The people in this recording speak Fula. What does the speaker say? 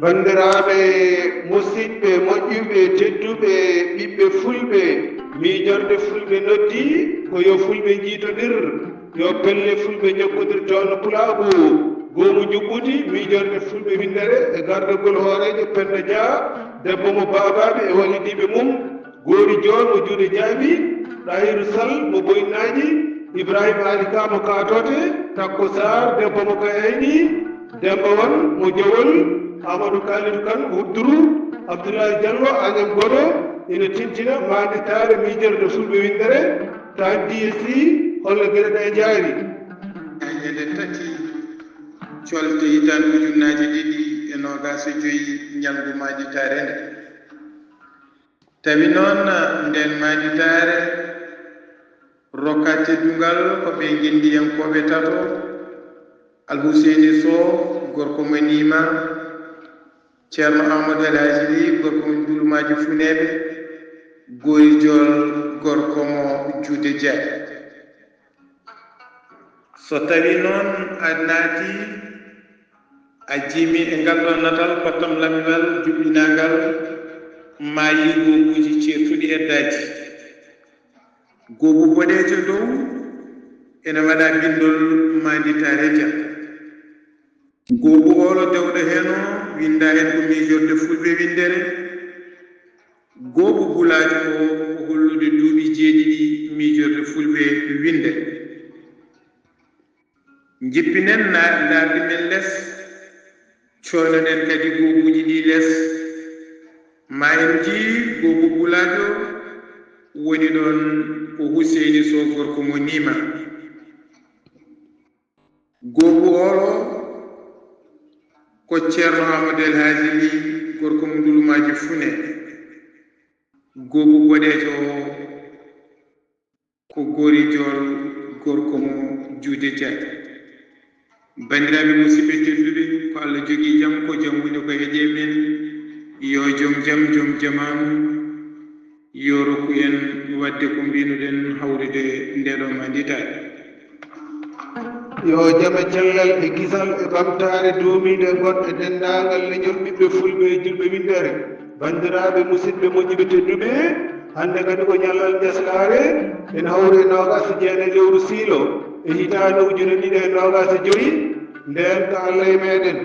bandiraɓe musidɓe moƴƴuɓe tedduɓe ɓiɓɓe fulɓe miijorde fulɓe noddi ko yo fulɓe jiitodir yo pelle fulɓe jokkodir toon pulaagu goomu juɓɓudi miijorde fulɓe windere e gardogol hoorejo Penda Dia debbo mo baabaɓe e wallidiɓe mum Goori Joon mo juuɗe Jaabi Ɗahiru Sall mo Boynaji Ibrahima Ali Ka mo Kaatote Takko Sarr debbo mo Kayayni Demba Wan mo Jowol Amadou Kalidou Kane Wudduru Abdoulaye Diallo Agnam Goɗo ina tintina manditare miijorde fulɓe windere tan DSI holla gueɗe ɗe jaari ñande tati colte hitan ujunnaji ɗiɗi e nogas e joyi ñalgu manditare nde tawi noon nden manditare rokka teddungal ko ɓe gendiyankoɓe tato Alhuseni Sow gorko mo Nima Ceerno Amadou El Hadji Ly gorko mo Dulumaji Funeɓe Goori Jool gorko mo Juude Dia so tawi noon a naati a jiimi e ngal ɗon natal pottam lamiwal juɓɓinagal ma yi goobuji ceertuɗi eddaji goobu boɗejo dow ene waɗa bindol manditare Dia goobu oɗo dewɗo heno winda hen ko miijorde fulɓe windere goobu gulaji o ko hollude duuɓi jeeɗiɗi miijorde fulɓe winde jippinen darde men less coonoɗen kadi goobuji ɗi less ma en jii goobu gulajo woni ɗon ko Huseyni Sow gorko mo Nima goobu oɗo ko Ceerno Amadou El Hadji Ly gorko mo Dulumaji Fune goobu boɗejo o ko Goori Jool gorko mo Juude Dia bandiraɓe musidɓe tedduɓe ko Allah jogii jam ko jam woni ko heeƴe men yo joom jam joom jamanu yo rokku en wadde ko mbinoɗen hawrude ndeɗo manditare yo jame cellal e gisal e ɓamtare duumiɗe gonɗe dendagal leñol ɓiɓɓe fulɓe e julɓe windere bandiraɓe musidɓe moƴƴuɓe tedduɓe hande kadi ko ñallal ƴeslare en hawri nogas jeene lewru siilo e hitande ujune ɗiɗi e nogas e joyi nden ko Allah e meɗen